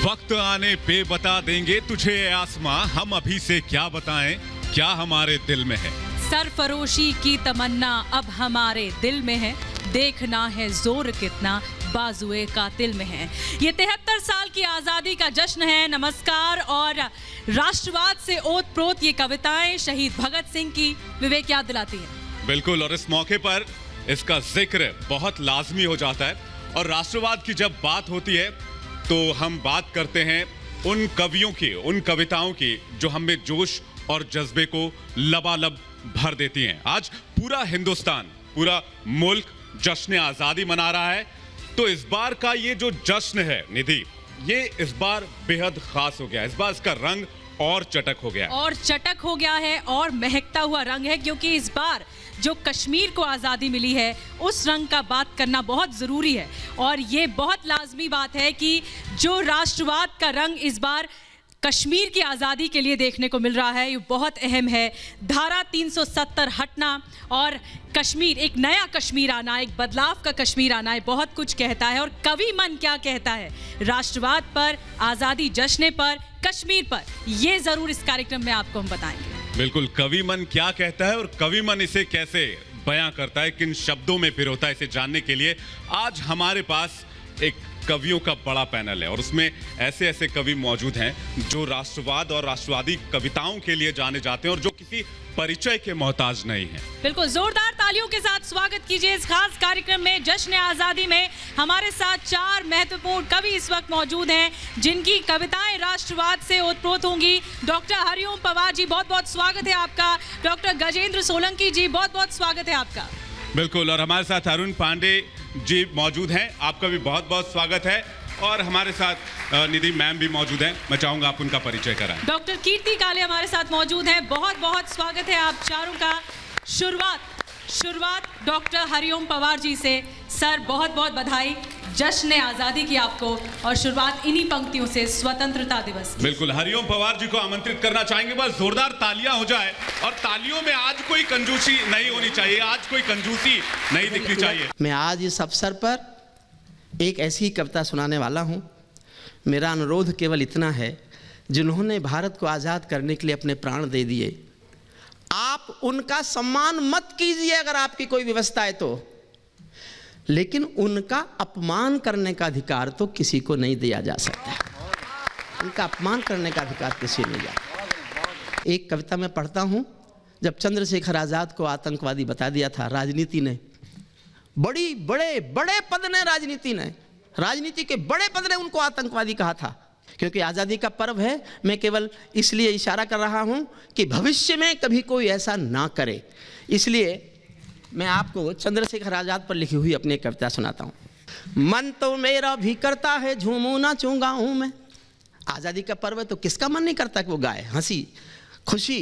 वक्त आने पे बता देंगे तुझे ये आसमां, हम अभी से क्या बताएं क्या हमारे दिल में है। सरफरोशी की तमन्ना अब हमारे दिल में है, देखना है जोर कितना बाजुए कातिल में है। ये 73 साल की आज़ादी का जश्न है। नमस्कार। और राष्ट्रवाद से ओत-प्रोत ये कविताएं शहीद भगत सिंह की विवेक याद दिलाती हैं। बिल्कुल, और इस मौके पर इसका जिक्र बहुत लाजमी हो जाता है। और राष्ट्रवाद की जब बात होती है तो हम बात करते हैं उन कवियों की, उन कविताओं की जो हमें जोश और जज्बे को लबालब भर देती हैं। आज पूरा हिंदुस्तान, पूरा मुल्क जश्न आज़ादी मना रहा है। तो इस बार का ये जो जश्न है निधि, ये इस बार बेहद खास हो गया। इस बार इसका रंग और चटक हो गया है और महकता हुआ रंग है, क्योंकि इस बार जो कश्मीर को आज़ादी मिली है उस रंग का बात करना बहुत ज़रूरी है। और ये बहुत लाजमी बात है कि जो राष्ट्रवाद का रंग इस बार कश्मीर की आज़ादी के लिए देखने को मिल रहा है, ये बहुत अहम है। धारा 370 हटना और कश्मीर, एक नया कश्मीर आना, एक बदलाव का कश्मीर आना, ये बहुत कुछ कहता है। और कवि मन क्या कहता है राष्ट्रवाद पर, आज़ादी जश्न पर, कश्मीर पर, ये ज़रूर इस कार्यक्रम में आपको हम बताएंगे। बिल्कुल, कवि मन क्या कहता है और कवि मन इसे कैसे बयां करता है, किन शब्दों में पिरोता है, इसे जानने के लिए आज हमारे पास एक कवियों का बड़ा पैनल है। और उसमें ऐसे ऐसे कवि मौजूद हैं जो राष्ट्रवाद और राष्ट्रवादी कविताओं के लिए जाने जाते हैं और जो किसी परिचय के मोहताज नहीं हैं। बिल्कुल, जोरदार तालियों के साथ स्वागत कीजिए इस खास कार्यक्रम में। जश्न आज़ादी में हमारे साथ 4 महत्वपूर्ण कवि इस वक्त मौजूद हैं जिनकी कविताएं राष्ट्रवाद से ओतप्रोत होंगी। डॉक्टर हरिओम पवार जी, बहुत बहुत स्वागत है आपका। डॉक्टर गजेंद्र सोलंकी जी, बहुत बहुत स्वागत है आपका। बिल्कुल, और हमारे साथ अरुण पांडे जी मौजूद हैं, आपका भी बहुत बहुत स्वागत है। और हमारे साथ निधि मैम भी मौजूद हैं, मैं चाहूंगा आप उनका परिचय कराएं। डॉक्टर कीर्ति काले हमारे साथ मौजूद हैं, बहुत बहुत स्वागत है आप चारों का। शुरुआत डॉक्टर हरिओम पवार जी से। सर, बहुत बहुत बधाई जश्न आज़ादी की आपको, और शुरुआत इन्हीं पंक्तियों से, स्वतंत्रता दिवस। बिल्कुल, हरिओम पवार जी को आमंत्रित करना चाहेंगे, बस जोरदार तालियां हो जाए। और तालियों में आज कोई कंजूसी नहीं होनी चाहिए, आज कोई कंजूसी नहीं दिखनी चाहिए। मैं आज इस अवसर पर एक ऐसी ही कविता सुनाने वाला हूँ। मेरा अनुरोध केवल इतना है, जिन्होंने भारत को आज़ाद करने के लिए अपने प्राण दे दिए, आप उनका सम्मान मत कीजिए अगर आपकी कोई व्यवस्था है तो, लेकिन उनका अपमान करने का अधिकार तो किसी को नहीं दिया जा सकता। उनका अपमान करने का अधिकार किसी नहीं दिया। एक कविता मैं पढ़ता हूँ। जब चंद्रशेखर आज़ाद को आतंकवादी बता दिया था राजनीति ने, बड़े पद ने, राजनीति के बड़े पद ने उनको आतंकवादी कहा था। क्योंकि आज़ादी का पर्व है, मैं केवल इसलिए इशारा कर रहा हूं कि भविष्य में कभी कोई ऐसा ना करे। इसलिए मैं आपको चंद्रशेखर आज़ाद पर लिखी हुई अपनी कविता सुनाता हूं। मन तो मेरा भी करता है झूमूं नाचूं गाऊं मैं। आज़ादी का पर्व है तो किसका मन नहीं करता कि वो गाए? हंसी, खुशी,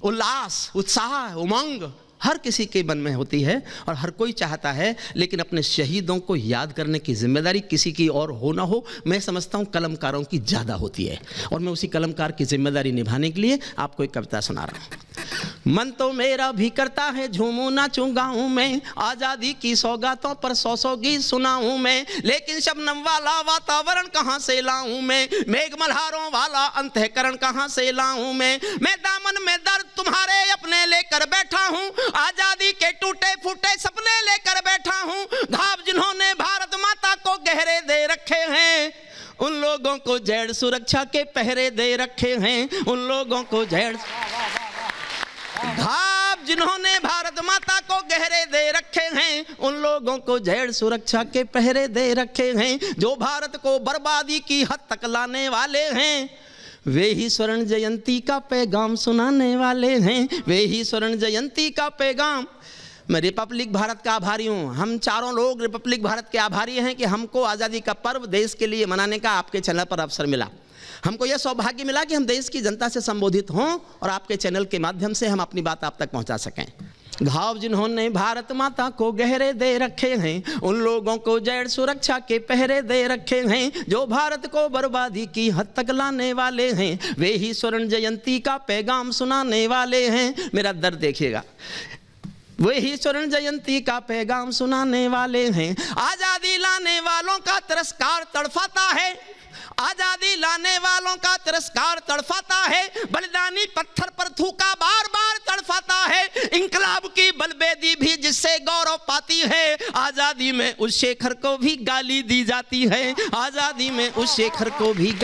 उल्लास, उत्साह, उमंग हर किसी के मन में होती है और हर कोई चाहता है, लेकिन अपने शहीदों को याद करने की जिम्मेदारी किसी की और हो ना हो, मैं समझता हूँ कलमकारों की ज़्यादा होती है। और मैं उसी कलमकार की जिम्मेदारी निभाने के लिए आपको एक कविता सुना रहा हूँ। मन तो मेरा भी करता है झूमूं नाचूं गाऊं मैं, आज़ादी की सौगातों पर 100 गीत सुनाऊं मैं, लेकिन शबनम वाला वातावरण कहाँ से लाऊं मैं, मेघ मल्हारों वाला अंतःकरण कहाँ से लाऊं मैं दामन में दर्द तुम्हारे अपने लेकर बैठा हूँ, आज़ादी के टूटे फूटे सपने लेकर बैठा हूँ, घाव जिन्होंने भारत माता को गहरे दे रखे हैं, उन लोगों को जेड सुरक्षा के पहरे दे रखे हैं, उन लोगों को जेड घाव जिन्होंने भारत माता को गहरे दे रखे हैं, उन लोगों को जेड सुरक्षा के पहरे दे रखे हैं, जो भारत को बर्बादी की हद तक लाने वाले हैं, वे ही स्वर्ण जयंती का पैगाम सुनाने वाले हैं, वे ही स्वर्ण जयंती का पैगाम। मैं रिपब्लिक भारत का आभारी हूँ। हम चारों लोग रिपब्लिक भारत के आभारी हैं कि हमको आज़ादी का पर्व देश के लिए मनाने का आपके चैनल पर अवसर मिला। हमको यह सौभाग्य मिला कि हम देश की जनता से संबोधित हों और आपके चैनल के माध्यम से हम अपनी बात आप तक पहुंचा सकें। घाव जिन्होंने भारत माता को गहरे दे रखे हैं, उन लोगों को जेड सुरक्षा के पहरे दे रखे हैं, जो भारत को बर्बादी की हद तक लाने वाले हैं, वे ही स्वर्ण जयंती का पैगाम सुनाने वाले हैं। मेरा दर्द देखिएगा, वे ही स्वर्ण जयंती का पैगाम सुनाने वाले हैं। आज़ादी लाने वालों का तिरस्कार तड़फाता है, आजादी लाने वालों का तिरस्कार तड़फाता है, बलिदानी पत्थर पर थूका बार बार तड़फाता है। इंकलाब की बलबेदी भी जिससे गौरव पाती है, आजादी में उस शेखर को भी गाली दी जाती है। आजादी में उस शेखर को भी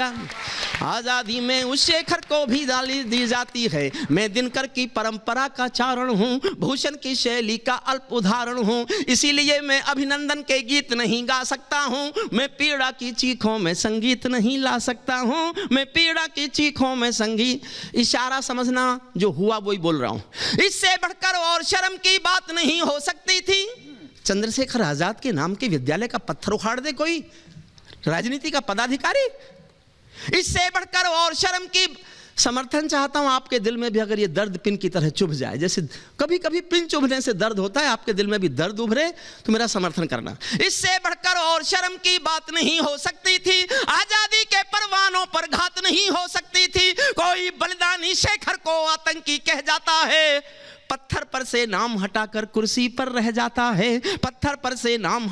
आजादी में उस शेखर को भी गाली दी जाती है। मैं दिनकर की परंपरा का चारण हूँ, भूषण की शैली का अल्प उदाहरण हूँ, इसीलिए मैं अभिनंदन के गीत नहीं गा सकता हूँ। मैं पीड़ा की चीखों में संगीत नहीं ला सकता हूँ, मैं पीड़ा की चीखों में संगीत। इशारा समझना, जो हुआ वही बोल रहा हूँ। इससे बढ़कर और शर्म की बात नहीं हो सकती थी। चंद्रशेखर आजाद के नाम के विद्यालय का पत्थर उखाड़ दे कोई राजनीति का पदाधिकारी। इससे बढ़कर और शर्म की समर्थन चाहता हूं आपके दिल में भी अगर ये दर्द पिन की तरह चुभ जाए, जैसे कभी कभी पिन चुभने से दर्द होता है, आपके दिल में भी दर्द उभरे तो मेरा समर्थन करना। इससे बढ़कर और शर्म की बात नहीं हो सकती थी, आजादी के परवानों पर घात नहीं हो सकती थी। कोई बलिदानी शेखर को आतंकी कह जाता है, पत्थर पर से नाम हटाकर कुर्सी पर रह जाता है। पत्थर पर से नाम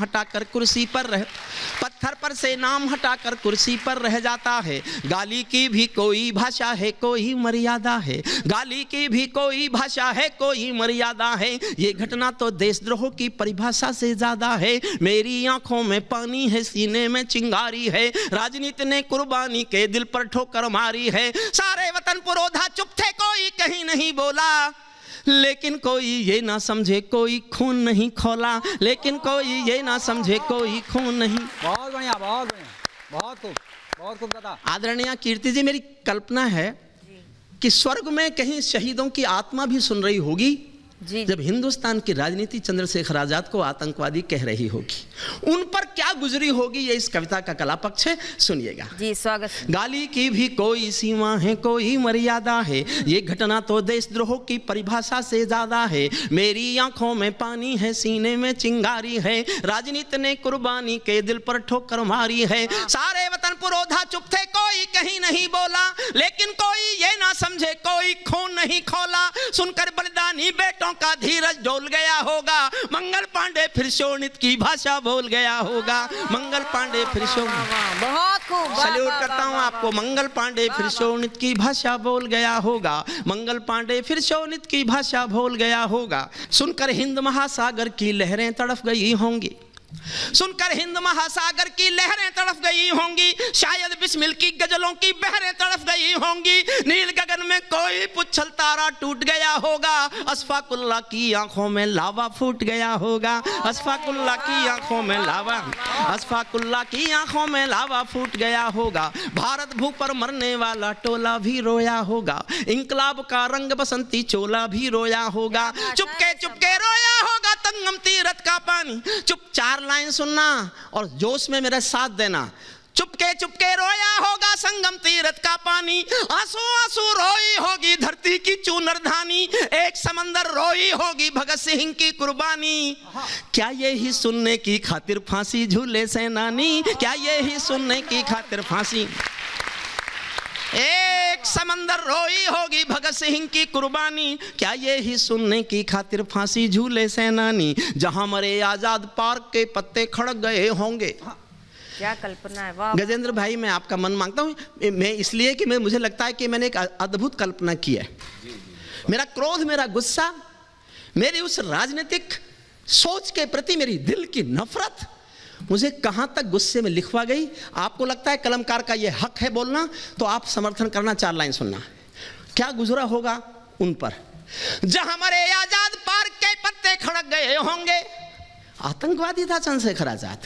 हटाकर कुर्सी पर रह जाता है। गाली की भी कोई भाषा है, कोई मर्यादा है। गाली की भी कोई भाषा है, कोई मर्यादा है। ये घटना तो देशद्रोह की परिभाषा से ज्यादा है। मेरी आंखों में पानी है, सीने में चिंगारी है। राजनीति ने कुर्बानी के दिल पर ठोकर मारी है। सारे वतन पुरोधा चुप थे, कोई कहीं नहीं बोला, लेकिन कोई ये ना समझे कोई खून नहीं खोला। लेकिन कोई ये ना समझे कोई खून नहीं। बहुत बढ़िया, बहुत बढ़िया, बहुत खूब दादा। आदरणीय कीर्ति जी, मेरी कल्पना है कि स्वर्ग में कहीं शहीदों की आत्मा भी सुन रही होगी जी। जब हिंदुस्तान की राजनीति चंद्रशेखर आजाद को आतंकवादी कह रही होगी। उन पर क्या गुजरी होगी, ये इस कविता का कला पक्ष है, सुनिएगा। जी स्वागत। गाली की भी कोई सीमा है, कोई मर्यादा है। ये घटना तो देशद्रोह की परिभाषा से ज्यादा है। मेरी आंखों में पानी है, सीने में चिंगारी है। राजनीति ने कुर्बानी के दिल पर ठोकर मारी है। सारे वतन पुरोधा चुप थे, कोई कहीं नहीं बोला, लेकिन कोई ये ना समझे कोई खून नहीं खोला। सुनकर बलिदानी बेटों का धीरज डोल गया होगा। मंगल पांडे फिर शोणित की भाषा बोल गया होगा। मंगल पांडे फिर बहुत खूब, सल्यूट करता हूं आपको। मंगल पांडे फिर शोणित की भाषा बोल गया होगा। मंगल पांडे फिर शोणित की भाषा बोल गया होगा। सुनकर हिंद महासागर की लहरें तड़फ गई होंगी। सुनकर हिंद महासागर की लहरें तड़फ गई होंगी। शायद बिस्मिल की गजलों की बहरें तड़फ गई होंगी। नील गगन में कोई पुच्छल तारा टूट गया होगा। अशफाकुल्ला की आंखों में लावा फूट गया होगा। अशफाकुल्ला की आंखों में लावा, अशफाकुल्ला की आंखों में लावा फूट गया होगा। भारत भू पर मरने वाला टोला भी रोया होगा। इंकलाब का रंग बसंती चोला भी रोया होगा। चुपके चुपके रोया होगा तंगम तीरथ का पानी। चुप, चार लाइन सुनना और जोश में मेरा साथ देना। चुपके चुपके रोया होगा संगम तीरथ का पानी। आंसू आंसू रोई होगी धरती की चूनर धानी। एक समंदर रोई होगी भगत सिंह की कुर्बानी। क्या ये ही सुनने की खातिर फांसी झूले सेनानी। क्या ये ही सुनने की खातिर फांसी। एक समंदर रोई होगी भगत सिंह की कुर्बानी। क्या ये ही सुनने की खातिर फांसी झूले सेनानी। जहां मरे आजाद पार्क के पत्ते खड़क गए होंगे। क्या कल्पना है, वाह। गजेंद्र भाई, मैं आपका मन मांगता हूं, मैं इसलिए कि मुझे लगता है कि मैंने एक अद्भुत कल्पना की है। मेरा क्रोध, मेरा गुस्सा, मेरी उस राजनीतिक सोच के प्रति मेरी दिल की नफरत मुझे कहां तक गुस्से में लिखवा गई। आपको लगता है कलमकार का यह हक है बोलना, तो आप समर्थन करना। चार लाइन सुनना, क्या गुजरा होगा उन पर। जहां मरे आजाद पार्क के पत्ते खड़क गए होंगे। आतंकवादी था चंद्रशेखर आजाद।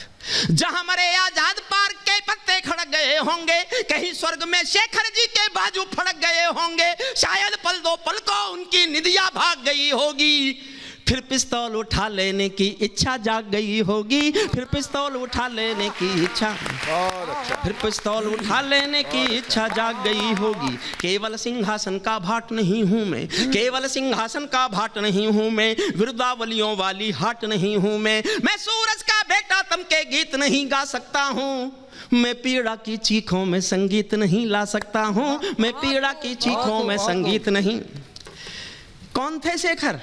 जहां मरे आजाद पार्क के पत्ते खड़क गए होंगे। कहीं स्वर्ग में शेखर जी के बाजू फड़क गए होंगे। शायद पल दो पल को उनकी निदिया भाग गई होगी। फिर पिस्तौल उठा लेने की इच्छा जाग गई होगी। फिर पिस्तौल उठा लेने की इच्छा, फिर पिस्तौल उठा लेने की इच्छा जाग गई होगी। केवल सिंहासन का भाट नहीं हूं मैं, केवल सिंहासन का भाट नहीं हूं मैं। विरुद्धावलियों वाली हाट नहीं हूं मैं सूरज का बेटा तम के गीत नहीं गा सकता हूं। मैं पीड़ा की चीखों में संगीत नहीं ला सकता हूं। मैं पीड़ा की चीखों में संगीत नहीं। कौन थे शेखर?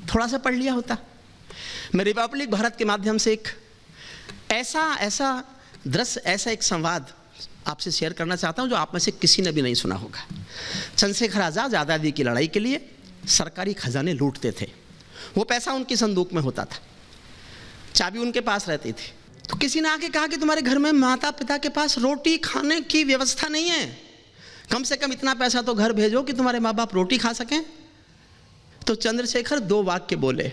थोड़ा सा पढ़ लिया होता। मैं रिपब्लिक भारत के माध्यम से एक ऐसा दृश्य, ऐसा एक संवाद आपसे शेयर करना चाहता हूं, जो आप में से किसी ने भी नहीं सुना होगा। चंद्रशेखर आज़ाद आज़ादी की लड़ाई के लिए सरकारी खजाने लूटते थे। वो पैसा उनकी संदूक में होता था, चाबी उनके पास रहती थी। तो किसी ने आके कहा कि तुम्हारे घर में माता पिता के पास रोटी खाने की व्यवस्था नहीं है, कम से कम इतना पैसा तो घर भेजो कि तुम्हारे माँ बाप रोटी खा सकें। तो चंद्रशेखर 2 वाक्य बोले।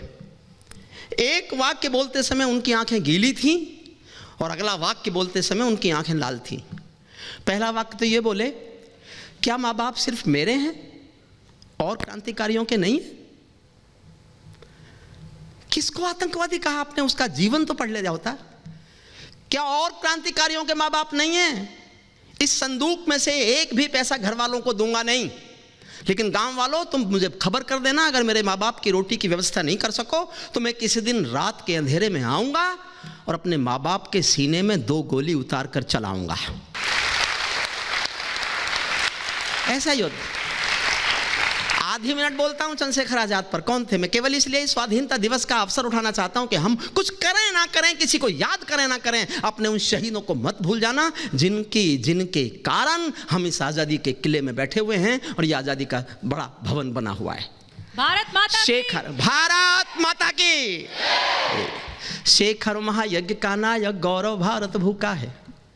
एक वाक्य बोलते समय उनकी आंखें गीली थीं और अगला वाक्य बोलते समय उनकी आंखें लाल थीं। पहला वाक्य तो ये बोले, क्या माँ बाप सिर्फ मेरे हैं और क्रांतिकारियों के नहीं हैं? किसको आतंकवादी कहा आपने? उसका जीवन तो पढ़ ले जाता। क्या और क्रांतिकारियों के माँ बाप नहीं हैं? इस संदूक में से एक भी पैसा घर वालों को दूंगा नहीं, लेकिन गांव वालों तुम मुझे खबर कर देना, अगर मेरे माँ बाप की रोटी की व्यवस्था नहीं कर सको तो मैं किसी दिन रात के अंधेरे में आऊंगा और अपने माँ बाप के सीने में 2 गोली उतार कर चलाऊंगा। ऐसा युद्ध। आधी मिनट बोलता हूं चंद्रशेखर आजाद पर। कौन थे? मैं केवल इसलिए स्वाधीनता दिवस का अवसर उठाना चाहता हूं कि हम कुछ करें ना करें, किसी को याद करें ना करें, अपने उन शहीदों को मत भूल जाना जिनके कारण हम इस आज़ादी के किले में बैठे हुए हैं और ये आज़ादी का बड़ा भवन बना हुआ है। भारत माता शेखर, भारत माता की। शेखर महायज्ञ का नायक, गौरव भारत भूखा है।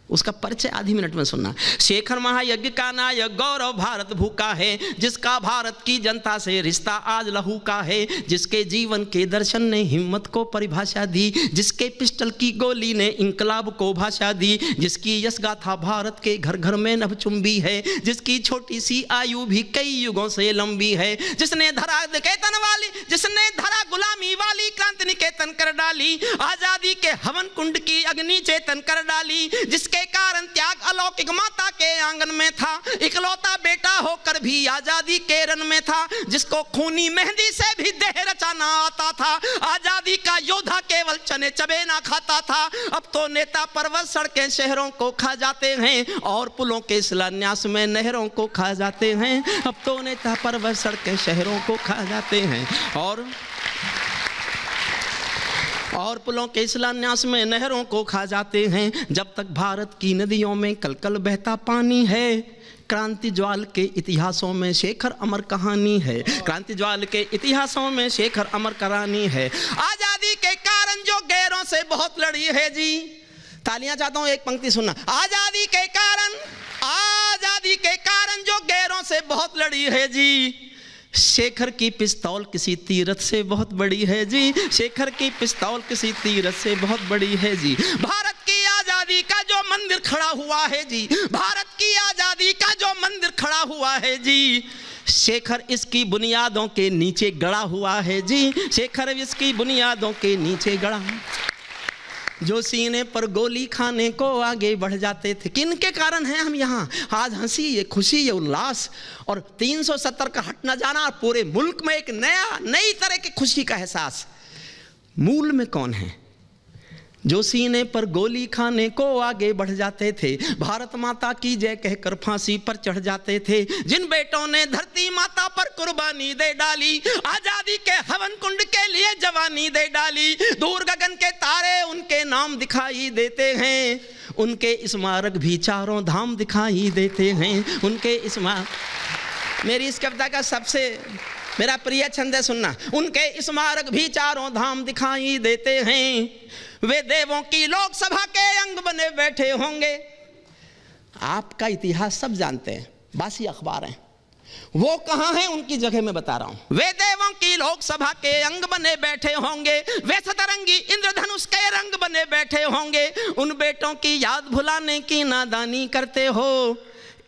उसका परिचय आधी मिनट में सुनना। शेखर महायज्ञ का नायक, गौरव भारत भूखा है, जिसका भारत की जनता से रिश्ता आज लहू का है, जिसके जीवन के दर्शन ने हिम्मत को परिभाषा दी, जिसके पिस्टल की गोली ने इंकलाब को भाषा दी, जिसकी यश गाथा भारत के घर घर में नभचुंबी है, जिसकी छोटी सी आयु भी कई युगों से लंबी है, जिसने धरा गुलामी वाली क्रांति निकेतन कर डाली, आजादी के हवन कुंड की अग्नि चेतन कर डाली, जिसके कारण त्याग अलौकिक माता के आंगन में था, इकलौता बेटा होकर भी आजादी के रन में था, जिसको खूनी मेहंदी से भी देह रचाना आता था, आजादी का योद्धा केवल चने चबे ना खाता था। अब तो नेता पर्वत सड़कें शहरों को खा जाते हैं और पुलों के शिलान्यास में नहरों को खा जाते हैं। अब तो नेता पर्वत सड़कें शहरों को खा जाते हैं और पुलों के शिलान्यास में नहरों को खा जाते हैं। जब तक भारत की नदियों में कलकल बहता पानी है, क्रांति ज्वाल के इतिहासों में शेखर अमर कहानी है। क्रांति ज्वाल के इतिहासों में शेखर अमर कहानी है। आजादी के कारण जो गैरों से बहुत लड़ी है जी, तालियां चाहता हूं, एक पंक्ति सुनना। आजादी के कारण जो गैरों से बहुत लड़ी है जी, शेखर की पिस्तौल किसी तीरथ से बहुत बड़ी है जी, शेखर की पिस्तौल किसी तीरथ से बहुत बड़ी है जी। भारत की आजादी का जो मंदिर खड़ा हुआ है जी, भारत की आजादी का जो मंदिर खड़ा हुआ है जी, शेखर इसकी बुनियादों के नीचे गड़ा हुआ है जी, शेखर इसकी बुनियादों के नीचे गड़ा। जो सीने पर गोली खाने को आगे बढ़ जाते थे, किनके कारण हैं हम यहाँ आज? हंसी, ये खुशी, ये उल्लास और 370 का हट न जाना और पूरे मुल्क में एक नई तरह की खुशी का एहसास। मूल में कौन है? जो सीने पर गोली खाने को आगे बढ़ जाते थे, भारत माता की जय कहकर फांसी पर चढ़ जाते थे, जिन बेटों ने धरती माता पर कुर्बानी दे डाली, आजादी के हवन कुंड के लिए जवानी दे डाली, दूर गगन के तारे उनके नाम दिखाई देते हैं, उनके स्मारक भी चारों धाम दिखाई देते हैं, उनके स्मारक। मेरी इस कविता का सबसे मेरा प्रिय छंद है, सुनना। उनके स्मारक भी चारों धाम दिखाई देते हैं, वे देवों की लोकसभा के अंग बने बैठे होंगे। आपका इतिहास सब जानते हैं, बासी अखबार हैं, वो कहाँ हैं उनकी जगह मैं बता रहा हूं। वे देवों की लोकसभा के अंग बने बैठे होंगे, वे सतरंगी इंद्रधनुष के रंग बने बैठे होंगे, उन बेटों की याद भुलाने की नादानी करते हो,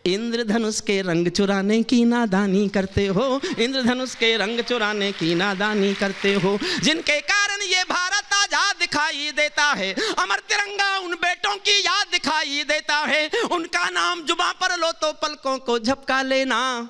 इंद्रधनुष के रंग चुराने की नादानी करते हो, इंद्रधनुष के रंग चुराने की नादानी करते हो, जिनके कारण ये भारत आजाद दिखाई देता है, अमर तिरंगा उन बेटों की याद दिखाई देता है, उनका नाम जुबां पर लो तो पलकों को झपका लेना,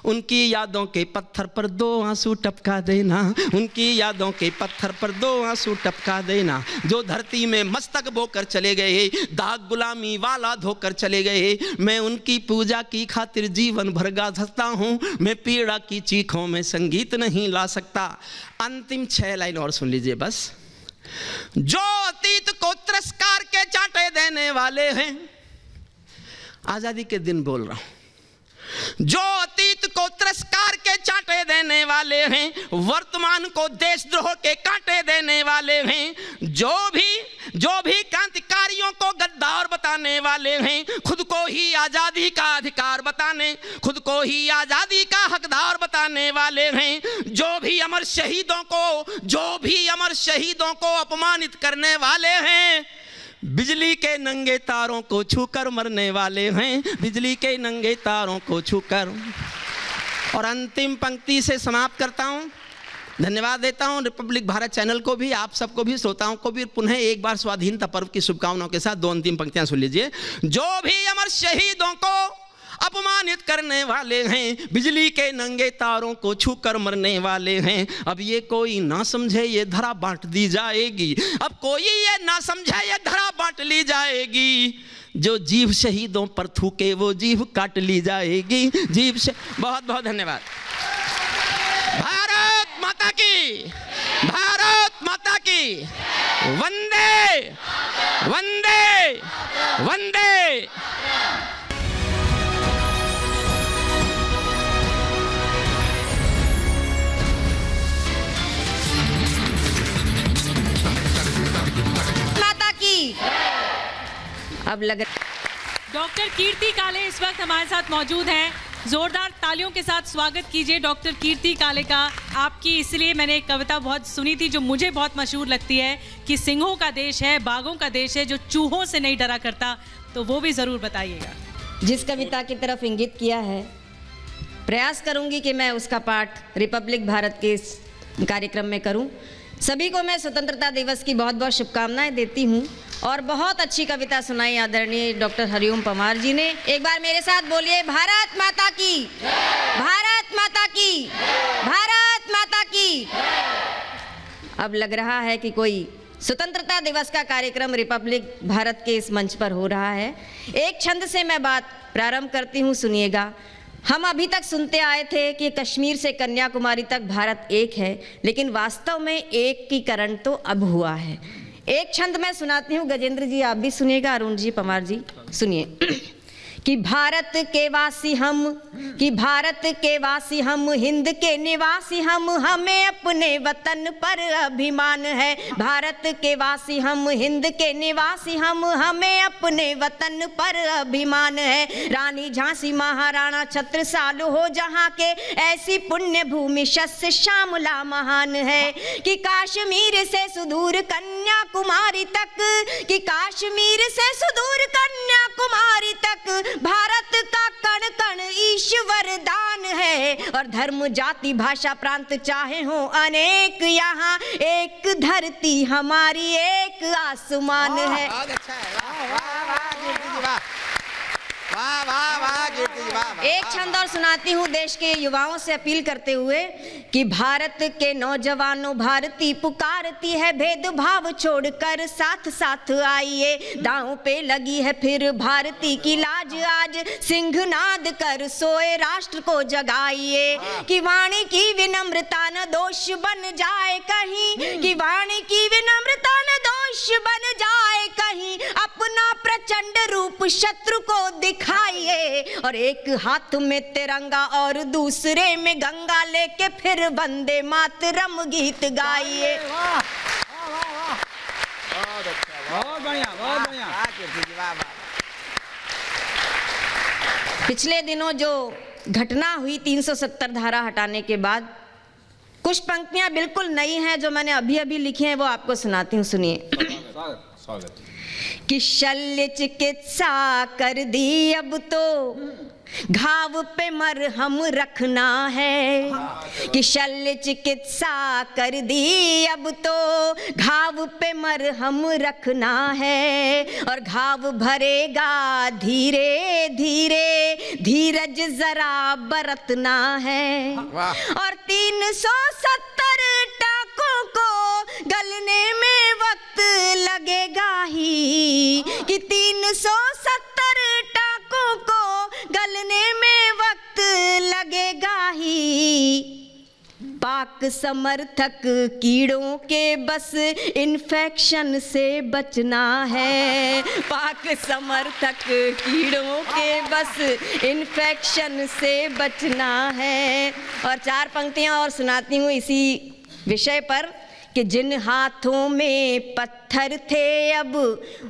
उनकी यादों के पत्थर पर 2 आंसू टपका देना, उनकी यादों के पत्थर पर 2 आंसू टपका देना, जो धरती में मस्तक बोकर चले गए, दाग गुलामी वाला धोकर चले गए, मैं उनकी पूजा की खातिर जीवन भर गा सकता हूँ, मैं पीड़ा की चीखों में संगीत नहीं ला सकता। अंतिम 6 लाइन और सुन लीजिए बस। जो अतीत को तिरस्कार के चांटे देने वाले हैं, आज़ादी के दिन बोल रहा हूँ। जो अतीत को तिरस्कार के चांटे देने वाले हैं, वर्तमान को देशद्रोह के कांटे देने वाले हैं, जो भी क्रांतिकारियों को गद्दार बताने वाले हैं, खुद को ही आज़ादी का अधिकार बताने, खुद को ही आज़ादी का हकदार बताने वाले हैं, जो भी अमर शहीदों को अपमानित करने वाले हैं, बिजली के नंगे तारों को छूकर मरने वाले हैं, बिजली के नंगे तारों को छूकर। और अंतिम पंक्ति से समाप्त करता हूं। धन्यवाद देता हूं रिपब्लिक भारत चैनल को भी, आप सबको भी, श्रोताओं को भी। पुनः एक बार स्वाधीनता पर्व की शुभकामनाओं के साथ दो अंतिम पंक्तियां सुन लीजिए। जो भी अमर शहीदों को अपमानित करने वाले हैं, बिजली के नंगे तारों को छूकर मरने वाले हैं, अब ये कोई ना समझे ये धरा बांट दी जाएगी, अब कोई ये ना समझे ये धरा बांट ली जाएगी, जो जीभ शहीदों पर थूके वो जीभ काट ली जाएगी, जीभ से। बहुत बहुत धन्यवाद। भारत माता की, भारत माता की। वंदे वंदे वंदे। अब लग डॉक्टर कीर्ति काले इस वक्त हमारे साथ मौजूद हैं। जोरदार तालियों के साथ स्वागत कीजिए डॉक्टर कीर्ति काले का। आपकी इसलिए मैंने एक कविता बहुत सुनी थी जो मुझे बहुत मशहूर लगती है कि सिंहों का देश है, बाघों का देश है, जो चूहों से नहीं डरा करता, तो वो भी ज़रूर बताइएगा। जिस कविता की तरफ इंगित किया है, प्रयास करूंगी कि मैं उसका पाठ रिपब्लिक भारत के इस कार्यक्रम में करूं। सभी को मैं स्वतंत्रता दिवस की बहुत बहुत शुभकामनाएं देती हूं। और बहुत अच्छी कविता सुनाई आदरणीय डॉक्टर हरिओम पंवार जी ने। एक बार मेरे साथ बोलिए, भारत माता की, भारत माता की, भारत माता की। अब लग रहा है कि कोई स्वतंत्रता दिवस का कार्यक्रम रिपब्लिक भारत के इस मंच पर हो रहा है। एक छंद से मैं बात प्रारंभ करती हूँ, सुनिएगा। हम अभी तक सुनते आए थे कि कश्मीर से कन्याकुमारी तक भारत एक है, लेकिन वास्तव में एकीकरण तो अब हुआ है। एक छंद मैं सुनाती हूँ, गजेंद्र जी आप भी सुनिएगा, अरुण जी, पंवार जी सुनिए। कि भारत के वासी हम, कि भारत के वासी हम, हिंद के निवासी हम, हमें अपने वतन पर अभिमान है। भारत के वासी हम, हिंद के निवासी हम, हमें अपने वतन पर अभिमान है। रानी झांसी महाराणा छत्रसाल हो जहाँ के, ऐसी पुण्य भूमि शस्य श्यामला महान है। कि काश्मीर से सुदूर कन्याकुमारी तक, कि काश्मीर से सुदूर कन्याकुमारी तक, भारत का कण कण ईश्वर दान है। और धर्म जाति भाषा प्रांत चाहे हो अनेक, यहाँ एक धरती हमारी एक आसमान है। वाह वाह वाह कीर्ति जी, वाह। एक छंद और सुनाती हूँ देश के युवाओं से अपील करते हुए कि भारत के नौजवानों, भारती पुकारती है, भेदभाव छोड़कर साथ साथ आइए। दांव पे लगी है फिर भारती की लाज, आज सिंहनाद कर सोए राष्ट्र को जगाइए। कि वाणी की विनम्रता न दोष बन जाए कहीं, कि वाणी की विनम्रता न दोष बन जाए कहीं, अपना प्रचंड रूप शत्रु को दिखाइए। और एक हाथ में तिरंगा और दूसरे में गंगा लेके फिर वंदे मातरम गीत गाइए। बहुत बढ़िया, बहुत बढ़िया। पिछले दिनों जो घटना हुई 370 धारा हटाने के बाद, कुछ पंक्तियां बिल्कुल नई हैं जो मैंने अभी अभी लिखी हैं, वो आपको सुनाती हूँ, सुनिए। स्वागत। कि शल्य चिकित्सा कर दी अब तो घाव पे मरहम रखना है। कि शल्य चिकित्सा कर दी अब तो घाव पे मरहम रखना है। और घाव भरेगा धीरे धीरे, धीरज जरा बरतना है। और 370 टाकों को गलने में वक्त लगेगा ही। कि 370 टाकों को गलने में वक्त लगेगा ही। पाक पाक समर्थक कीड़ों के बस इन्फेक्शन से बचना है, पाक समर्थक कीड़ों के बस इन्फेक्शन से बचना है। और 4 पंक्तियां और सुनाती हूँ इसी विषय पर कि जिन हाथों में पत्थर थे अब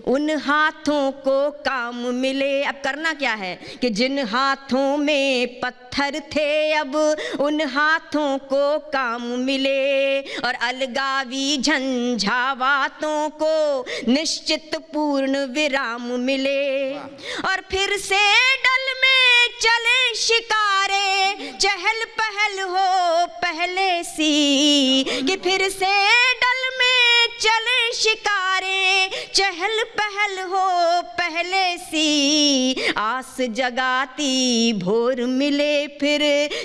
उन हाथों को काम मिले। अब करना क्या है कि जिन हाथों में पत्थर थे अब उन हाथों को काम मिले, और अलगावी झंझावातों को निश्चित पूर्ण विराम मिले। और फिर से डल में चले शिकारे, चहल पहल हो पहले सी, कि फिर से डल में चले शिकारे, चहल पहल हो पहले सी। आस जगाती भोर मिले फिर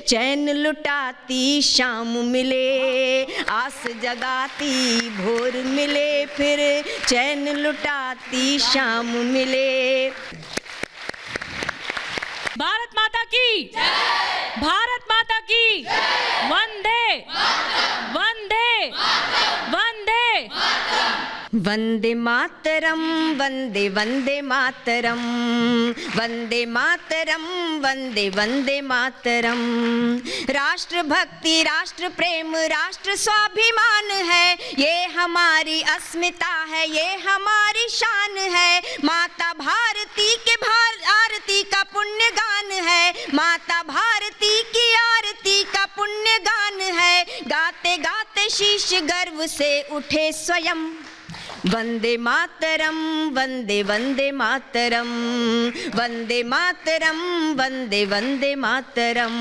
चैन लुटाती शाम मिले, आस जगाती भोर मिले फिर चैन लुटाती शाम मिले। भारत माता की जय, भारत माता की जय, वंदे वंदे वंदे वंदे मातरम, वंदे वंदे मातरम, वंदे मातरम, वंदे वंदे मातरम। राष्ट्र भक्ति, राष्ट्र प्रेम, राष्ट्र स्वाभिमान है, ये हमारी अस्मिता है, ये हमारी शान है। माता भारती के आरती का पुण्य गान है, माता भारती की आरती का पुण्य गान है। गाते गाते शीश गर्व से उठे स्वयं, वंदे मातरम, वंदे वंदे मातरम, वंदे मातरम, वंदे वंदे मातरम।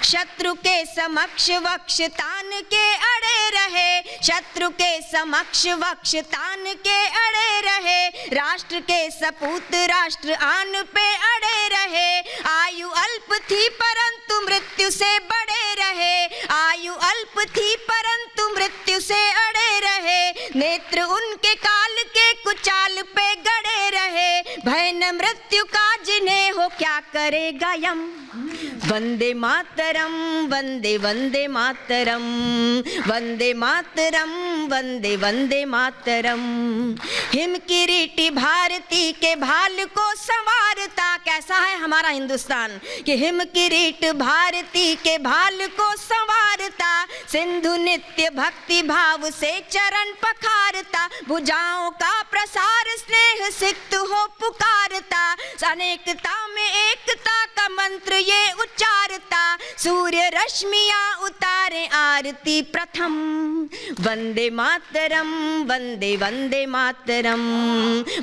शत्रु के समक्ष वक्ष तान के अड़े रहे, शत्रु के समक्ष वक्ष तान के अड़े रहे। राष्ट्र के सपूत राष्ट्र आन पे अड़े रहे। आयु अल्प थी परंतु मृत्यु से बड़े रहे, आयु अल्प थी परंतु मृत्यु से अड़े रहे। नेत्र उनके काल के कुचाल पे गड़े रहे, भय न मृत्यु का जिन्हें हो क्या करेगा यम। वंदे मातरम, वंदे वंदे मातरम, वंदे मातरम, वंदे वंदे मातरम। हिम किरीटी भारती के भाल को संवारता, कैसा है हमारा हिंदुस्तान कि हिम किरीट भारती के भाल को संवारता। सिंधु नित्य भक्ति भाव से चरण पखारता, भुजाओं का प्रसार स्नेह सिक्त हो पुकारता। अनेकता में एकता का मंत्र ये उच्चारता, सूर्य रश्मियां उतारे आरती प्रथम। वंदे मातरम, वंदे वंदे मातरम,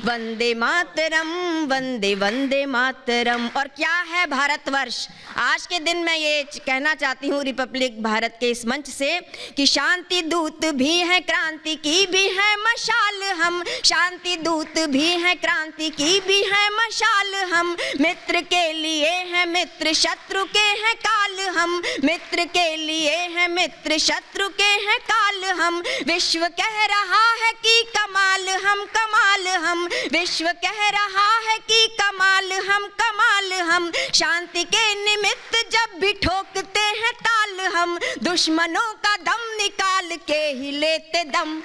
वंदे मातरम, वंदे वंदे मातरम। और क्या है भारतवर्ष? आज के दिन मैं ये कहना चाहती हूँ रिपब्लिक भारत के इस मंच से कि शांति दूत भी हैं, क्रांति की भी है मशाल हम, शांति दूत भी हैं, क्रांति की भी है मशाल हम। मित्र के लिए है मित्र, शत्रु के हैं काल हम, मित्र के लिए है मित्र, शत्रु के हैं काल हम। विश्व कह रहा है कि कमाल हम, कमाल हम, विश्व कह रहा है कि कमाल हम, कमाल हम। शांति के निमित्त जब भी ठोकते हैं ताल हम, दुश्मनों का दम निकाल के ही लेते दम।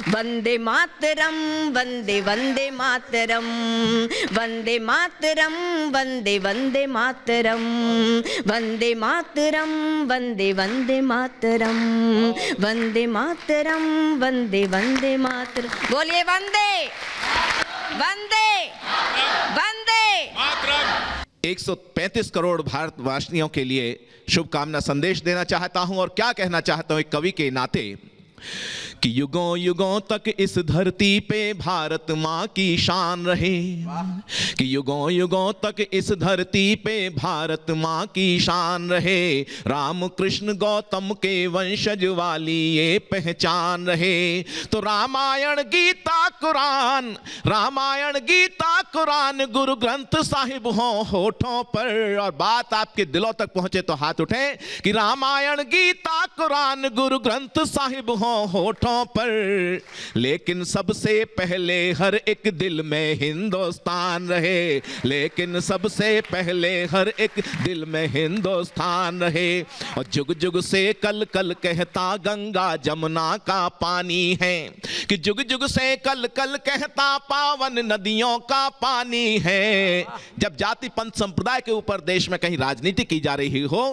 वंदे मातरम, वंदे वंदे मातरम, वंदे मातरम, वंदे वंदे मातरम, वंदे मातरम, वंदे वंदे मातरम, वंदे मातरम, वंदे वंदे मातरम। बोलिए वंदे वंदे वंदे मातरम। 135 करोड़ भारतवासियों के लिए शुभकामना संदेश देना चाहता हूं और क्या कहना चाहता हूं एक कवि के नाते कि युगों युगों तक इस धरती पे भारत माँ की शान रहे, कि युगों युगों तक इस धरती पे भारत माँ की शान रहे। राम कृष्ण गौतम के वंशज वाली ये पहचान रहे। तो रामायण गीता कुरान, रामायण गीता कुरान गुरु ग्रंथ साहिब हो होठों पर। और बात आपके दिलों तक पहुंचे तो हाथ उठें कि रामायण गीता कुरान गुरु ग्रंथ साहिब हो होठों होठों पर, लेकिन सबसे पहले हर एक दिल में हिंदुस्तान रहे, लेकिन सबसे पहले हर एक दिल में हिंदुस्तान रहे। और जुग जुग से कल कल कहता गंगा जमुना का पानी है, कि जुग जुग से कल कल कहता पावन नदियों का पानी है। जब जाति पंथ संप्रदाय के ऊपर देश में कहीं राजनीति की जा रही हो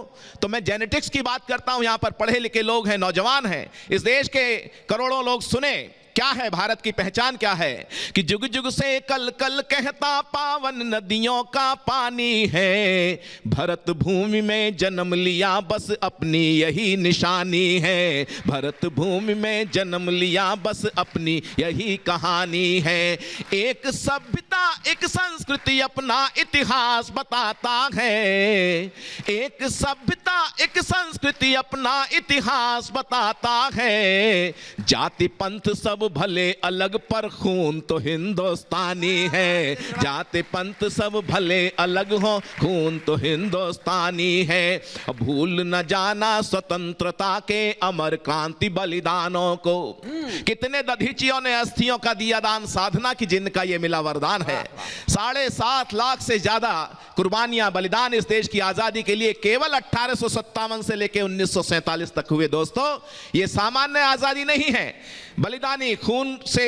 तो मैं जेनेटिक्स की बात करता हूं। यहां पर पढ़े लिखे लोग हैं, नौजवान हैं, इस देश के करोड़ों लोग सुने क्या है भारत की पहचान क्या है, कि जुग जुग से कल कल कहता पावन नदियों का पानी है, भरत भूमि में जन्म लिया बस अपनी यही निशानी है, भरत भूमि में जन्म लिया बस अपनी यही कहानी है। एक सभ्यता एक संस्कृति अपना इतिहास बताता है, एक सभ्यता एक संस्कृति अपना इतिहास बताता है। जाति पंथ सब भले अलग पर खून तो हिंदुस्तानी है, जाति पंथ सब भले अलग हो खून तो हिंदुस्तानी है। भूल न जाना स्वतंत्रता के अमर क्रांति बलिदानों को, कितने दधीचियों ने अस्थियों का दिया दान साधना की जिनका ये मिला वरदान है। 7.5 लाख से ज्यादा कुर्बानियां बलिदान इस देश की आजादी के लिए केवल 1857 से लेकर 1947 तक हुए। दोस्तों ये सामान्य आजादी नहीं है, बलिदानी खून से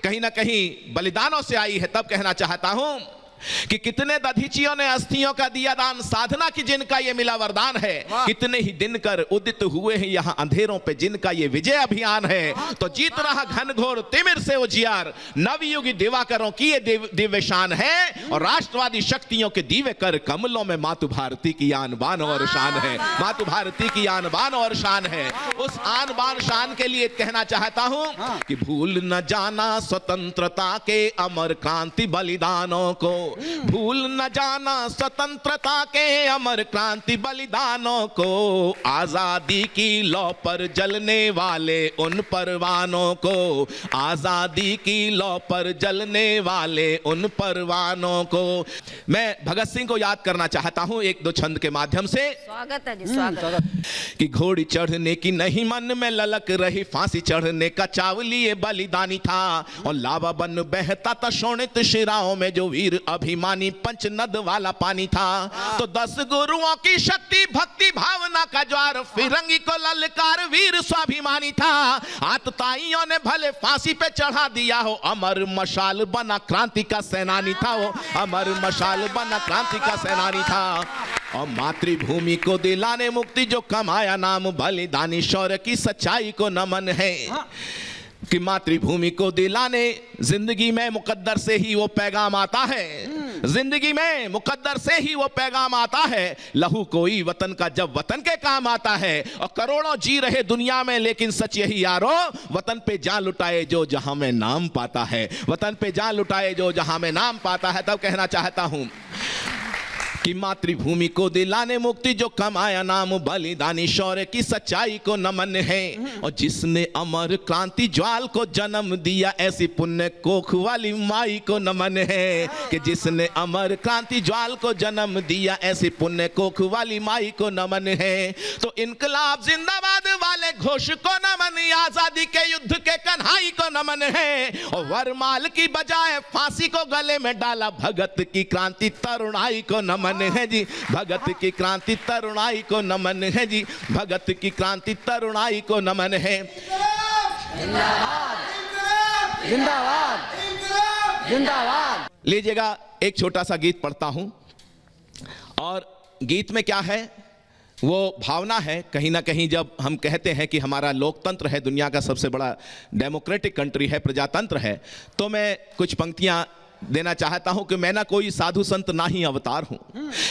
कहीं ना कहीं बलिदानों से आई है। तब कहना चाहता हूं कि कितने दधीचियों ने अस्थियों का दिया दान साधना की जिनका ये मिला वरदान है। कितने ही दिनकर उदित हुए हैं यहां अंधेरों पे जिनका ये विजय अभियान है। तो जीत रहा घनघोर तिमिर से उजियार, नवयुगी दिवाकरों की ये दिव्य शान है। और राष्ट्रवादी शक्तियों के दीवे कर कमलों में मातु भारती की आन बान और शान है, मातु भारती की आन बान और शान है। उस आन बान शान के लिए कहना चाहता हूं कि भूल न जाना स्वतंत्रता के अमर क्रांति बलिदानों को, भूल न जाना स्वतंत्रता के अमर क्रांति बलिदानों को। आजादी की लौ पर जलने वाले उन परवानों को, आजादी की लौ पर जलने वाले उन परवानों को। मैं भगत सिंह को याद करना चाहता हूं एक दो छंद के माध्यम से। स्वागत है जी, स्वागत। कि घोड़ी चढ़ने की नहीं मन में ललक रही, फांसी चढ़ने का चावली ये बलिदानी था। और लावा बन बहता था शोणित शिराओं में जो वीर अभिमानी पंचनद वाला पानी था। तो 10 गुरुओं की शक्ति भक्ति भावना का ज्वार, फिरंगी को ललकार वीर स्वाभिमानी था। आतताइयों ने भले फांसी पे चढ़ा दिया हो, अमर मशाल बना क्रांति का सेनानी था वो, अमर मशाल बना क्रांति का सेनानी था। और मातृभूमि को दिलाने मुक्ति जो कमाया नाम बलिदानी शौर्य की सच्चाई को नमन है। कि मातृभूमि को दिलाने जिंदगी में मुकद्दर से ही वो पैगाम आता है, जिंदगी में मुकद्दर से ही वो पैगाम आता है। लहू कोई वतन का जब वतन के काम आता है। और करोड़ों जी रहे दुनिया में लेकिन सच यही यारो, वतन पे जान लुटाए जो जहां में नाम पाता है, वतन पे जान लुटाए जो जहां में नाम पाता है। तब कहना चाहता हूं कि मातृभूमि को दिलाने मुक्ति जो कमाया नाम बलिदानी शौर्य की सच्चाई को नमन है। और जिसने अमर क्रांति ज्वाल को जन्म दिया ऐसी पुण्य कोख वाली माई को नमन है। कि जिसने अमर क्रांति ज्वाल को जन्म दिया ऐसी पुण्य कोख वाली माई को नमन है। तो इनकलाब जिंदाबाद वाले घोष को नमन, आजादी के युद्ध के कन्हाई को नमन है। और वरमाल की बजाय फांसी को गले में डाला भगत की क्रांति तरुणाई को नमन है जी, भगत की क्रांति तरुणाई को नमन है जी, भगत की क्रांति तरुणाई को नमन है। जिंदाबाद जिंदाबाद। लीजिएगा एक छोटा सा गीत पढ़ता हूं। और गीत में क्या है, वो भावना है। कहीं ना कहीं जब हम कहते हैं कि हमारा लोकतंत्र है, दुनिया का सबसे बड़ा डेमोक्रेटिक कंट्री है, प्रजातंत्र है, तो मैं कुछ पंक्तियां देना चाहता हूं कि मैं ना कोई साधु संत ना ही अवतार हूं,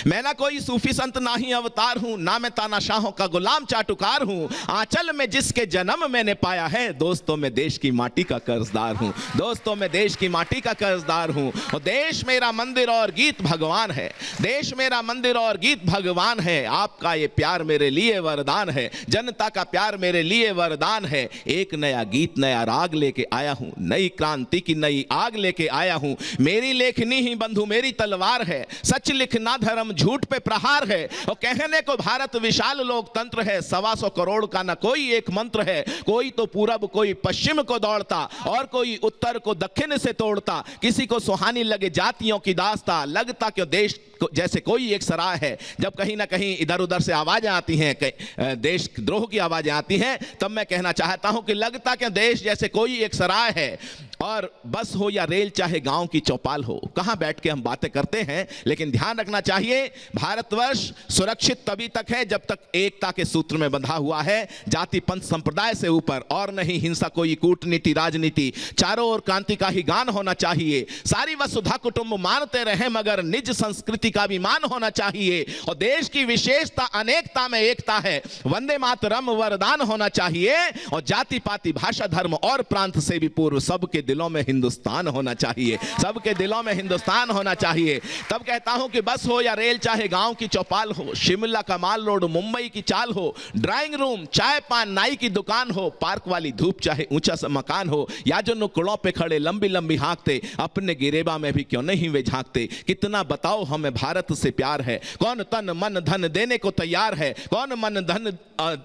मैं ना कोई सूफी संत ना ही अवतार हूं, ना मैं तानाशाहों का गुलाम चाटुकार हूं। आंचल में जिसके जन्म मैंने पाया है, दोस्तों मैं देश की माटी का कर्जदार हूं, दोस्तों मैं देश की माटी का कर्जदार हूं। और देश मेरा मंदिर और गीत भगवान है, देश मेरा मंदिर और गीत भगवान है। आपका ये प्यार मेरे लिए वरदान है, जनता का प्यार मेरे लिए वरदान है। एक नया गीत नया राग लेके आया हूं, नई क्रांति की नई आग लेके आया हूं। मेरी लेखनी ही बंधु मेरी तलवार है, सच लिखना धर्म झूठ पे प्रहार है। और कहने को भारत विशाल लोकतंत्र है, 125 करोड़ का न कोई एक मंत्र है। कोई तो पूरब कोई पश्चिम को दौड़ता, और कोई उत्तर को दक्षिण से तोड़ता। किसी को सुहानी लगे जातियों की दास्ता, लगता क्यों देश जैसे कोई एक सराय है। जब कहीं ना कहीं इधर उधर से आवाजें आती हैं, देश द्रोह की आवाजें आती हैं, तब मैं कहना चाहता हूं कि लगता क्यों देश जैसे कोई एक सराय है। और बस हो या रेल चाहे गांव की चौपाल हो, कहां बैठ के हम बातें करते हैं, लेकिन ध्यान रखना चाहिए भारतवर्ष सुरक्षित तभी तक है जब तक एकता के सूत्र में बंधा हुआ है, जाति पंथ संप्रदाय से ऊपर। और नहीं हिंसा कोई कूटनीति राजनीति, चारों ओर क्रांति का ही गान होना चाहिए। सारी वसुधा कुटुंब मानते रहे मगर निज संस्कृति का भी मान होना चाहिए। और देश की विशेषता अनेकता में एकता है, वंदे मातरम वरदान होना चाहिए। और जाति पाति भाषा धर्म और प्रांत से भी पूर्व सबके दिलों में हिंदुस्तान होना चाहिए, सबके दिलों में हिंदुस्तान होना चाहिए। तब कहता हूं कि बस हो या रेल चाहे गांव की चौपाल हो, शिमला का माल रोड मुंबई की चाल हो, ड्राइंग रूम चाय पान नाई की दुकान हो, पार्क वाली धूप चाहे ऊंचा सा मकान हो, या जो नुक्कड़ों पे खड़े लंबी लंबी हाँकते, अपने गिरेबा में भी क्यों नहीं वे झांकते। कितना बताओ हमें भारत से प्यार है, कौन तन मन धन देने को तैयार है, कौन मन धन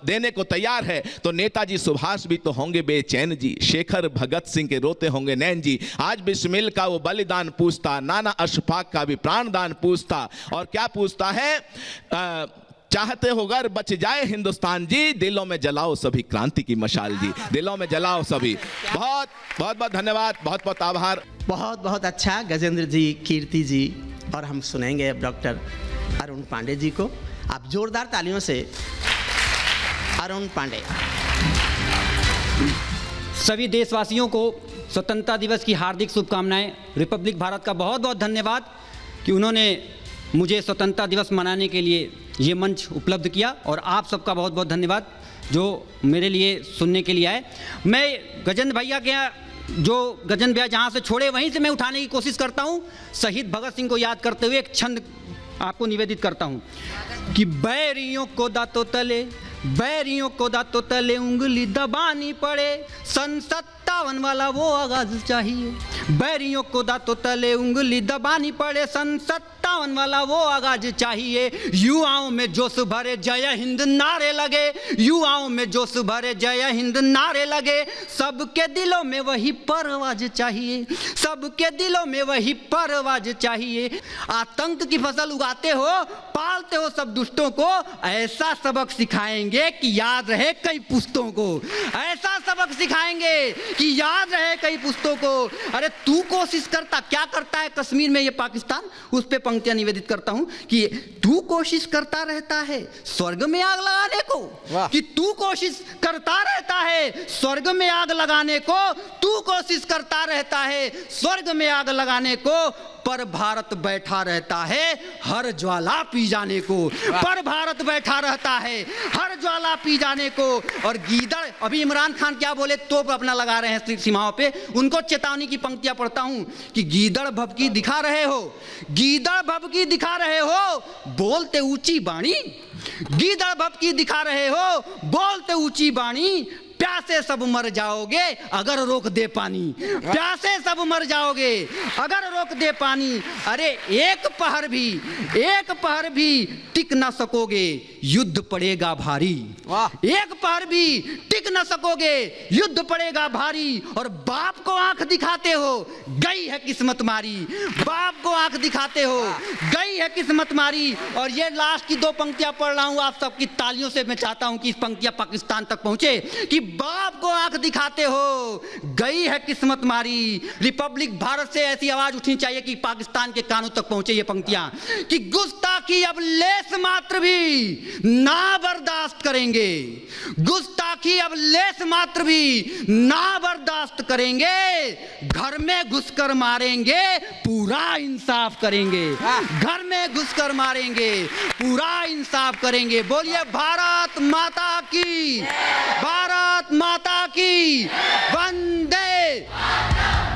देने को तैयार है। तो नेताजी सुभाष भी तो होंगे बेचैन जी, शेखर भगत सिंह के रोते होंगे नैन जी। आज बिस्मिल का वो बलिदान पूछता, नाना अशफाक का भी प्राणदान पूछता। और क्या पूछता है, चाहते हो अगर बच जाए हिंदुस्तान जी, दिलों में जलाओ सभी क्रांति की मशाल जी, दिलों में जलाओ सभी। बहुत बहुत बहुत धन्यवाद, बहुत बहुत आभार। बहुत बहुत अच्छा गजेंद्र जी, कीर्ति जी, और हम सुनेंगे अब डॉक्टर अरुण पांडे जी को। आप जोरदार तालियों से अरुण पांडे। सभी देशवासियों को स्वतंत्रता दिवस की हार्दिक शुभकामनाएं। रिपब्लिक भारत का बहुत बहुत धन्यवाद कि उन्होंने मुझे स्वतंत्रता दिवस मनाने के लिए ये मंच उपलब्ध किया। और आप सबका बहुत बहुत धन्यवाद जो मेरे लिए सुनने के लिए आए। मैं गजेंद्र भैया के यहाँ, जो गजेंद्र भैया जहाँ से छोड़े वहीं से मैं उठाने की कोशिश करता हूँ। शहीद भगत सिंह को याद करते हुए एक छंद आपको निवेदित करता हूँ कि बैरियों को दांतों तले, बैरियों को दांतों तले उंगली दबानी पड़े, सन 57 वाला वो आगाज चाहिए। बैरियों को दांतों तले उंगली दबानी पड़े, सन 57 वाला वो आगाज चाहिए। युवाओं में जोश भरे जय हिंद नारे लगे, युवाओं में जोश भरे जय हिंद नारे लगे। सबके दिलों में वही परवाज चाहिए, सबके दिलों में वही परवाज चाहिए। आतंक की फसल उगाते हो, पालते हो सब दुष्टों को, ऐसा सबक सिखाएंगे कि याद रहे कई पुश्तों को, ऐसा सबक सिखाएंगे कि याद रहे कई पुश्तों को। अरे तू कोशिश करता, क्या करता है कश्मीर में ये पाकिस्तान, उस पे पंक्तियां निवेदित करता हूं कि तू कोशिश करता रहता है स्वर्ग में आग लगाने को, कि तू कोशिश करता रहता है स्वर्ग में आग लगाने को, तू कोशिश करता रहता है स्वर्ग में आग लगाने को, पर भारत बैठा रहता है हर ज्वाला पी जाने को, पर भारत बैठा रहता है हर ज्वाला पी जाने को। और गीदड़, अभी इमरान खान क्या बोले, तोप अपना लगा रहे हैं सीमाओं पे, उनको चेतावनी की पंक्तियां पढ़ता हूं कि गीदड़ भभकी दिखा रहे हो, गीदड़ भभकी दिखा रहे हो, बोलते ऊंची बाणी, गीदड़ भभकी दिखा रहे हो, बोलते ऊंची बाणी। प्यासे सब मर जाओगे अगर रोक दे पानी, प्यासे सब मर जाओगे अगर रोक दे पानी। अरे एक पहर भी टिक ना सकोगे, युद्ध पड़ेगा भारी, एक पहर भी टिक ना सकोगे, युद्ध पड़ेगा भारी। और बाप को आंख दिखाते हो, गई है किस्मत मारी, बाप को आंख दिखाते हो, गई है किस्मत मारी। और ये लास्ट की 2 पंक्तियां पढ़ रहा हूं आप सबकी तालियों से, मैं चाहता हूं कि इस पंक्तियां पाकिस्तान तक पहुंचे कि बाप को आंख दिखाते हो, गई है किस्मत मारी। रिपब्लिक भारत से ऐसी आवाज उठनी चाहिए कि पाकिस्तान के कानों तक पहुंचे ये पंक्तियां कि गुस्ताखी अब लेस मात्र भी ना बर्दाश्त करेंगे, गुस्ताखी अब लेस मात्र भी ना बर्दाश्त करेंगे, घर में घुसकर मारेंगे पूरा इंसाफ करेंगे, घर में घुसकर मारेंगे पूरा इंसाफ करेंगे। बोलिए भारत माता की, भारत माता की, वंदे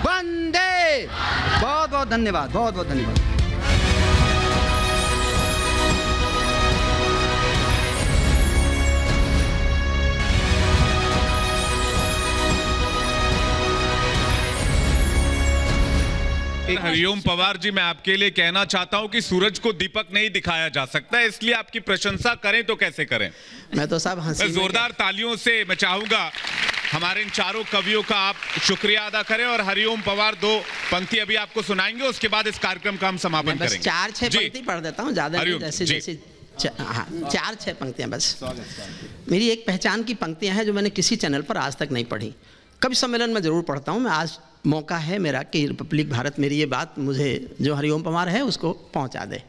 वंदे। बहुत बहुत धन्यवाद, बहुत बहुत धन्यवाद। डॉक्टर हरिओम पवार जी, मैं आपके लिए कहना चाहता हूं कि सूरज को दीपक नहीं दिखाया जा सकता, इसलिए आपकी प्रशंसा करें तो कैसे करें। मैं तो साहब हंसी में जोरदार तालियों से मैं चाहूंगा हमारे इन चारों कवियों का आप शुक्रिया अदा करें। और हरिओम पवार 2 पंक्ति अभी आपको सुनाएंगे, उसके बाद इस कार्यक्रम का हम समापन बस करेंगे। 4-6 जी। पंक्ति पढ़ देता हूँ, ज्यादा नहीं, हरिओम, जैसे जी। जैसे 4-6 पंक्तियां बस। मेरी एक पहचान की पंक्तियां हैं जो मैंने किसी चैनल पर आज तक नहीं पढ़ी, कवि सम्मेलन में जरूर पढ़ता हूँ मैं। आज मौका है मेरा कि रिपब्लिक भारत मेरी ये बात मुझे जो हरिओम पवार है उसको पहुंचा दे।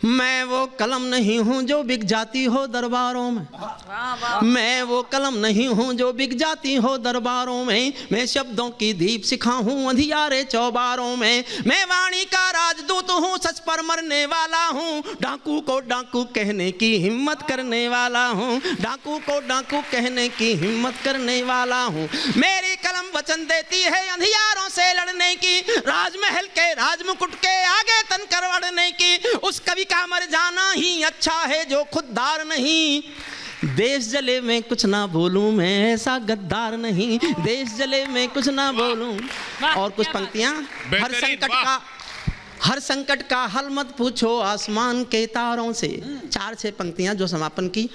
मैं वो कलम नहीं हूँ जो बिक जाती हो दरबारों में, मैं वो कलम नहीं हूँ जो बिक जाती हो दरबारों में, मैं शब्दों की दीप शिखा हूँ अंधियारे चौबारों में, मैं वाणी का राजदूत हूँ, सच पर मरने वाला हूँ, डाकू को डाकू कहने की हिम्मत करने वाला हूँ, डाकू को डाकू कहने की हिम्मत करने वाला हूँ। मेरी कलम वचन देती है अंधियारों से लड़ने की, राजमहल के राजमुकुट के आगे तनकर अड़ने की, उस कवि का मर जाना ही अच्छा है जो खुददार नहीं। देश जले में कुछ ना बोलूं मैं ऐसा गद्दार नहीं, देश जले में कुछ ना बोलूं। और कुछ पंक्तियां, हर संकट का हल मत पूछो आसमान के तारों से। 4-6 पंक्तियां जो समापन की।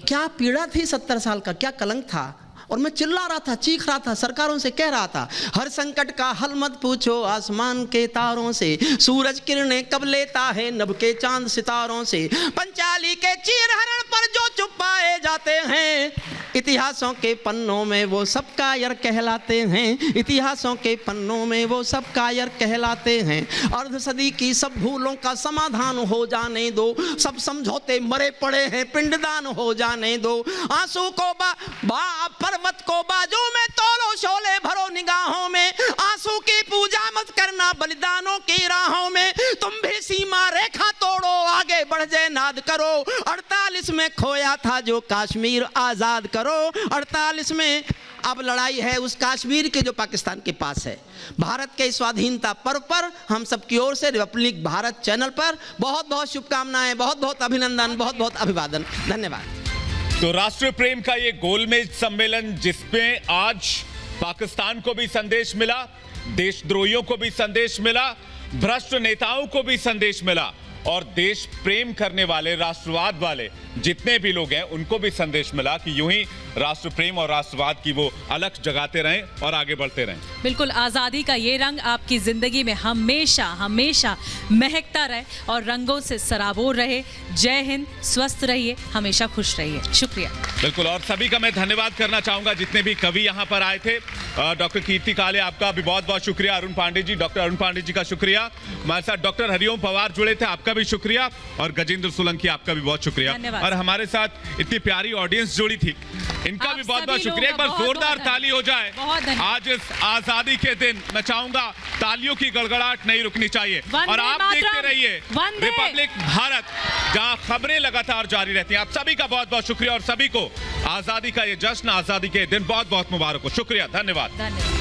क्या पीड़ा थी 70 साल का, क्या कलंक था, और मैं चिल्ला रहा था, चीख रहा था, सरकारों से कह रहा था, हर संकट का हल मत पूछो आसमान के तारों से, सूरज किरणें कब लेता है नभ के चांद सितारों से, पंचाली के चीरहरण पर जो चुप पाए जाते हैं, इतिहासों के पन्नों में वो सब कायर कहलाते हैं, इतिहासों के पन्नों में वो सब कायर कहलाते हैं। अर्ध सदी की सब भूलों का समाधान हो जाने दो, सब समझौते मरे पड़े हैं पिंडदान हो जाने दो, आंसू को पर्वत को बाजू में तोलो शोले भरो निगाहों में, आंसू की पूजा मत करना बलिदानों की राहों में, तुम भी सीमा रेखा तोड़ो आगे बढ़ जाए नाद करो, 48 में खोया था जो कश्मीर आजाद करो। 48 में अब लड़ाई है उस कश्मीर के जो पाकिस्तान के पास है। भारत के स्वाधीनता पर्व पर हम सबकी ओर से रिपब्लिक भारत चैनल पर बहुत बहुत शुभकामनाएं, बहुत बहुत अभिनंदन, बहुत बहुत अभिवादन, धन्यवाद। तो राष्ट्र प्रेम का ये गोलमेज सम्मेलन जिसमें आज पाकिस्तान को भी संदेश मिला, देशद्रोहियों को भी संदेश मिला, भ्रष्ट नेताओं को भी संदेश मिला, और देश प्रेम करने वाले, राष्ट्रवाद वाले जितने भी लोग हैं उनको भी संदेश मिला कि यूं ही राष्ट्र प्रेम और राष्ट्रवाद की वो अलख जगाते रहें और आगे बढ़ते रहें। बिल्कुल, आज़ादी का ये रंग आपकी ज़िंदगी में हमेशा हमेशा महकता रहे और रंगों से सराबोर रहे। जय हिंद, स्वस्थ रहिए, हमेशा खुश रहिए। शुक्रिया। बिल्कुल, और सभी का मैं धन्यवाद करना चाहूंगा जितने भी कवि यहाँ पर आए थे। डॉक्टर कीर्ति काले आपका भी बहुत बहुत शुक्रिया। अरुण पांडे जी, डॉक्टर अरुण पांडे जी का शुक्रिया। हमारे साथ डॉक्टर हरिओम पवार जुड़े थे, आपका भी शुक्रिया। और गजेंद्र सोलंकी आपका भी बहुत शुक्रिया। और हमारे साथ इतनी प्यारी ऑडियंस जुड़ी थी, इनका भी बहुत बहुत शुक्रिया। एक बार जोरदार ताली हो जाए। आज इस आजादी के दिन मैं चाहूंगा तालियों की गड़गड़ाहट नहीं रुकनी चाहिए। और आप देखते रहिए रिपब्लिक भारत, जहां खबरें लगातार जारी रहती हैं। आप सभी का बहुत बहुत शुक्रिया और सभी को आजादी का ये जश्न, आजादी के दिन बहुत बहुत मुबारक हो। शुक्रिया, धन्यवाद।